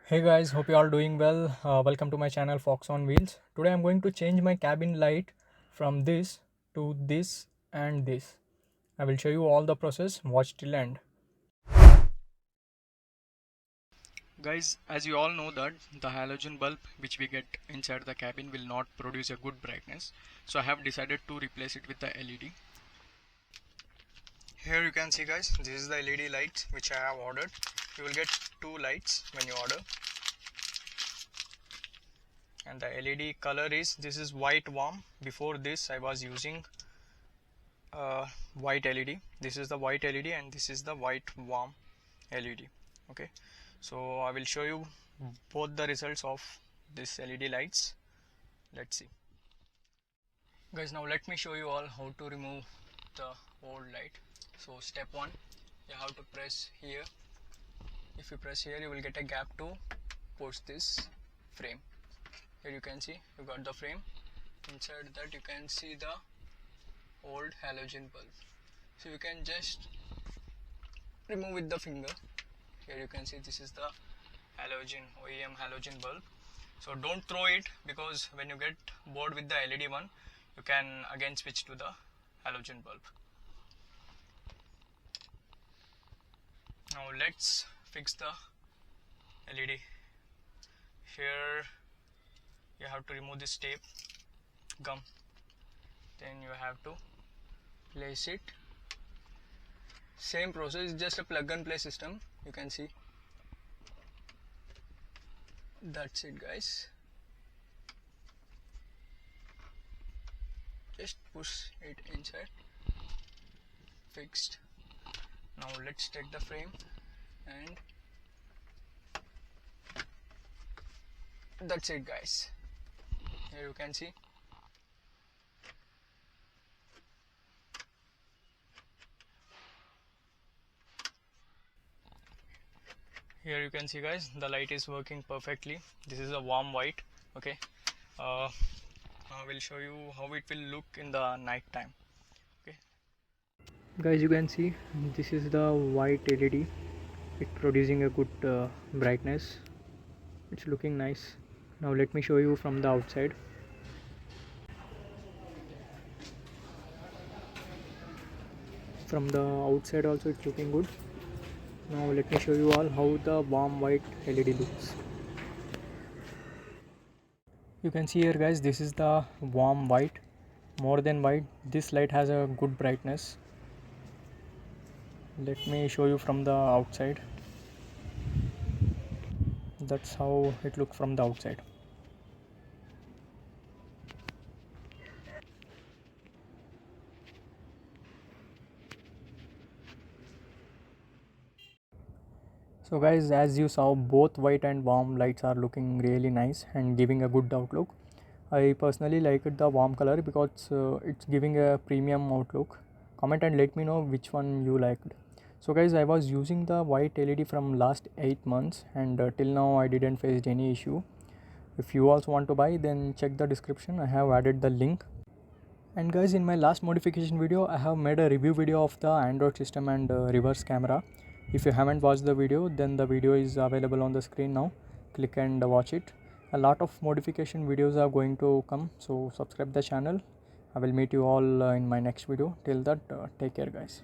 Hey guys, hope you all doing well. Welcome to my channel Fox on Wheels. Today I'm going to change my cabin light from this to this and this. I will show you all the process. Watch till end. Guys, as you all know that the halogen bulb which we get inside the cabin will not produce a good brightness. So I have decided to replace it with the LED. Here you can see guys, this is the LED light which I have ordered. You will get two lights when you order. And the LED color is, this is white warm. Before this I was using white LED. This is the white LED and this is the white warm LED. Okay, so I will show you both the results of this LED lights. Let's see guys. Now let me show you all how to remove the old light. So step 1, you have to press here. If you press here, you will get a gap to push this frame. Here you can see you got the frame. Inside that you can see the old halogen bulb. So you can just remove with the finger. Here you can see this is the halogen OEM halogen bulb. So don't throw it, because when you get bored with the LED one, you can again switch to the halogen bulb. Now let's fix the LED. Here you have to remove this tape gum, then you have to place it. Same process, just a plug and play system. You can see. That's it guys. Just push it inside. Fixed. Now let's take the frame and that's it guys. Here you can see. Here you can see guys, the light is working perfectly. This is a warm white. Okay, I will show you how it will look in the night time. Okay guys, you can see this is the white LED. It's producing a good brightness. It's looking nice. Now let me show you from the outside. From the outside also it's looking good. Now let me show you all how the warm white LED looks. You can see here guys, this is the warm white, more than white. This light has a good brightness. Let me show you from the outside. That's how it looks from the outside. So guys, as you saw, both white and warm lights are looking really nice and giving a good outlook. I personally like it the warm color because it's giving a premium outlook. Comment and let me know which one you liked. So guys, I was using the white LED from last 8 months and till now I didn't face any issue. If you also want to buy, then check the description. I have added the link. And guys, in my last modification video, I have made a review video of the Android system and reverse camera. If you haven't watched the video, then the video is available on the screen now. Click and watch it. A lot of modification videos are going to come, so subscribe the channel. I will meet you all in my next video. Till that, take care guys.